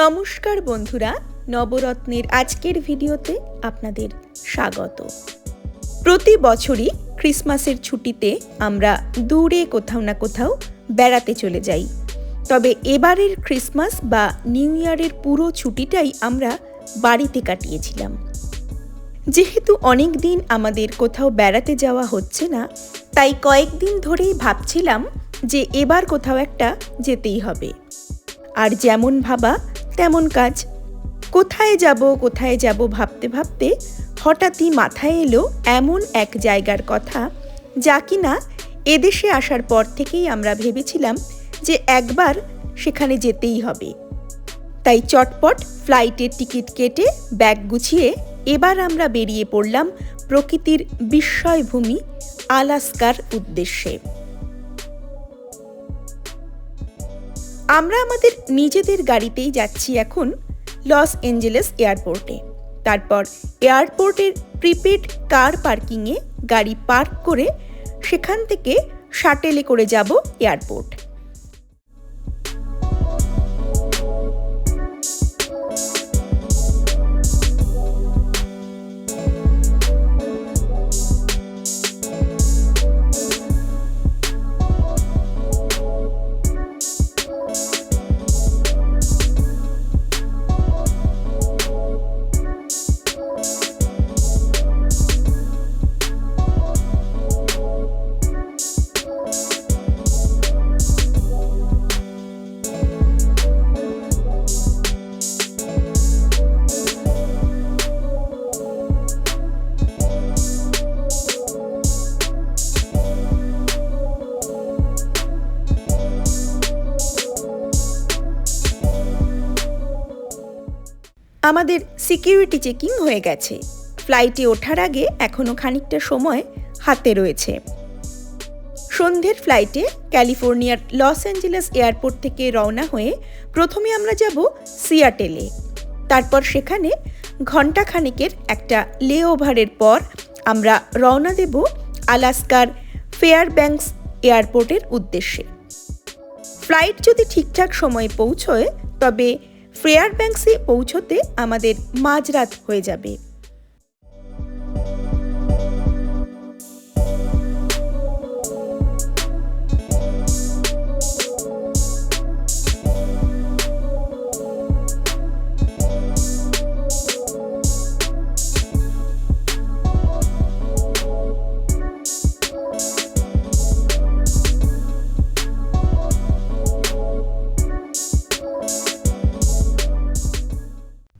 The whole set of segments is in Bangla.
নমস্কার বন্ধুরা, নবরত্নের আজকের ভিডিওতে আপনাদের স্বাগত। প্রতি বছরই ক্রিসমাসের ছুটিতে আমরা দূরে কোথাও না কোথাও বেড়াতে চলে যাই। তবে এবারের ক্রিসমাস বা নিউ ইয়ারের পুরো ছুটিটাই আমরা বাড়িতে কাটিয়েছিলাম। যেহেতু অনেক দিন আমাদের কোথাও বেড়াতে যাওয়া হচ্ছে না, তাই কয়েকদিন ধরেই ভাবছিলাম যে এবার কোথাও একটা যেতেই হবে। আর যেমন ভাবা তেমন কাজ। কোথায় যাব ভাবতে ভাবতে হঠাৎই মাথায় এলো এমন এক জায়গার কথা, যা কিনা এদেশে আসার পর থেকেই আমরা ভেবেছিলাম যে একবার সেখানে যেতেই হবে। তাই চটপট ফ্লাইটের টিকিট কেটে ব্যাগ গুছিয়ে এবার আমরা বেরিয়ে পড়লাম প্রকৃতির বিস্ময়ভূমি আলাস্কার উদ্দেশ্যে। আমরা আমাদের নিজেদের গাড়িতেই যাচ্ছি এখন লস অ্যাঞ্জেলেস এয়ারপোর্টে। তারপর এয়ারপোর্টের প্রিপেড কার পার্কিংয়ে গাড়ি পার্ক করে সেখান থেকে শাটেলে করে যাব এয়ারপোর্ট। আমাদের সিকিউরিটি চেকিং হয়ে গেছে। ফ্লাইটে ওঠার আগে এখনও খানিকটা সময় হাতে রয়েছে। সন্ধ্যের ফ্লাইটে ক্যালিফোর্নিয়ার লস অ্যাঞ্জেলেস এয়ারপোর্ট থেকে রওনা হয়ে প্রথমে আমরা যাব সিয়াটেলে। তারপর সেখানে ঘণ্টাখানেকের একটা লেওভারের পর আমরা রওনা দেব আলাস্কার ফেয়ারব্যাঙ্কস এয়ারপোর্টের উদ্দেশ্যে। ফ্লাইট যদি ঠিকঠাক সময়ে পৌঁছয় তবে ফেয়ারব্যাঙ্কসে পৌঁছতে আমাদের মাঝরাত হয়ে যাবে।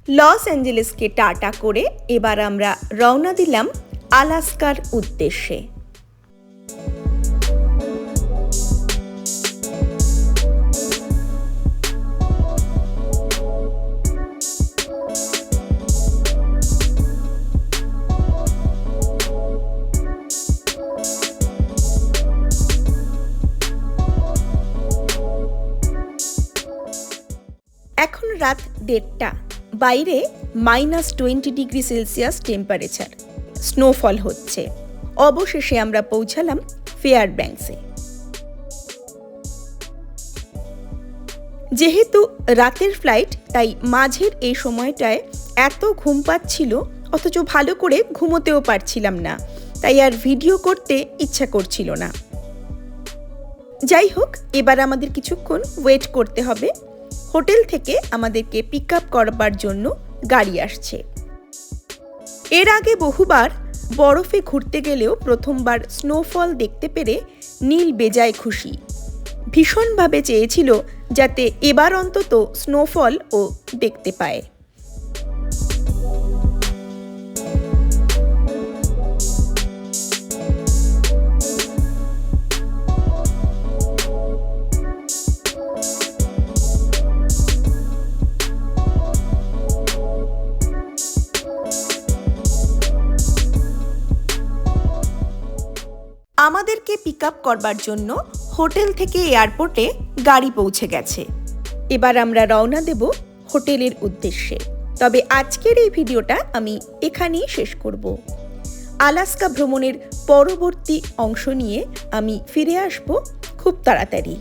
লস অ্যাঞ্জেলেসকে টাটা করে এবার আমরা রওনা দিলাম আলাস্কার উদ্দেশ্যে। এখন রাত 1:30। বাইরে -20°C টেম্পারেচার, স্নোফল হচ্ছে। অবশেষে আমরা পৌঁছালাম ফেয়ারব্যাঙ্কসে। যেহেতু রাতের ফ্লাইট, তাই মাঝের এই সময়টায় এত ঘুম পাচ্ছিল, অথচ ভালো করে ঘুমোতেও পারছিলাম না, তাই আর ভিডিও করতে ইচ্ছা করছিল না। যাই হোক, এবার আমাদের কিছুক্ষণ ওয়েট করতে হবে। হোটেল থেকে আমাদেরকে পিক আপ করবার জন্য গাড়ি আসছে। এর আগে বহুবার বরফে ঘুরতে গেলেও প্রথমবার স্নোফল দেখতে পেরে নীল বেজায় খুশি। ভীষণভাবে চেয়েছিল যাতে এবার অন্তত স্নোফল ও দেখতে পায়। আমাদেরকে পিক আপ করবার জন্য হোটেল থেকে এয়ারপোর্টে গাড়ি পৌঁছে গেছে। এবার আমরা রওনা দেব হোটেলের উদ্দেশ্যে। তবে আজকের এই ভিডিওটা আমি এখানেই শেষ করব। আলাস্কা ভ্রমণের পরবর্তী অংশ নিয়ে আমি ফিরে আসব খুব তাড়াতাড়ি।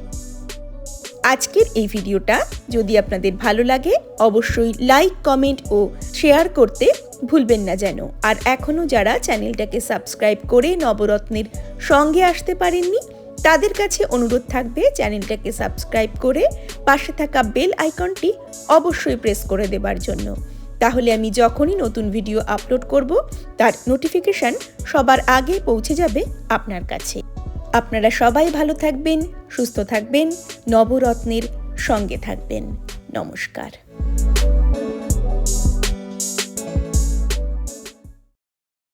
আজকের এই ভিডিওটা যদি আপনাদের ভালো লাগে অবশ্যই লাইক, কমেন্ট ও শেয়ার করতে ভুলবেন না যেন। আর এখনও যারা চ্যানেলটাকে সাবস্ক্রাইব করে নবরত্নের সঙ্গে আসতে পারেননি তাদের কাছে অনুরোধ থাকবে চ্যানেলটাকে সাবস্ক্রাইব করে পাশে থাকা বেল আইকনটি অবশ্যই প্রেস করে দেবার জন্য। তাহলে আমি যখনই নতুন ভিডিও আপলোড করব তার নোটিফিকেশন সবার আগে পৌঁছে যাবে আপনার কাছে। আপনারা সবাই ভালো থাকবেন, সুস্থ থাকবেন, নবরত্নের সঙ্গে থাকবেন। নমস্কার।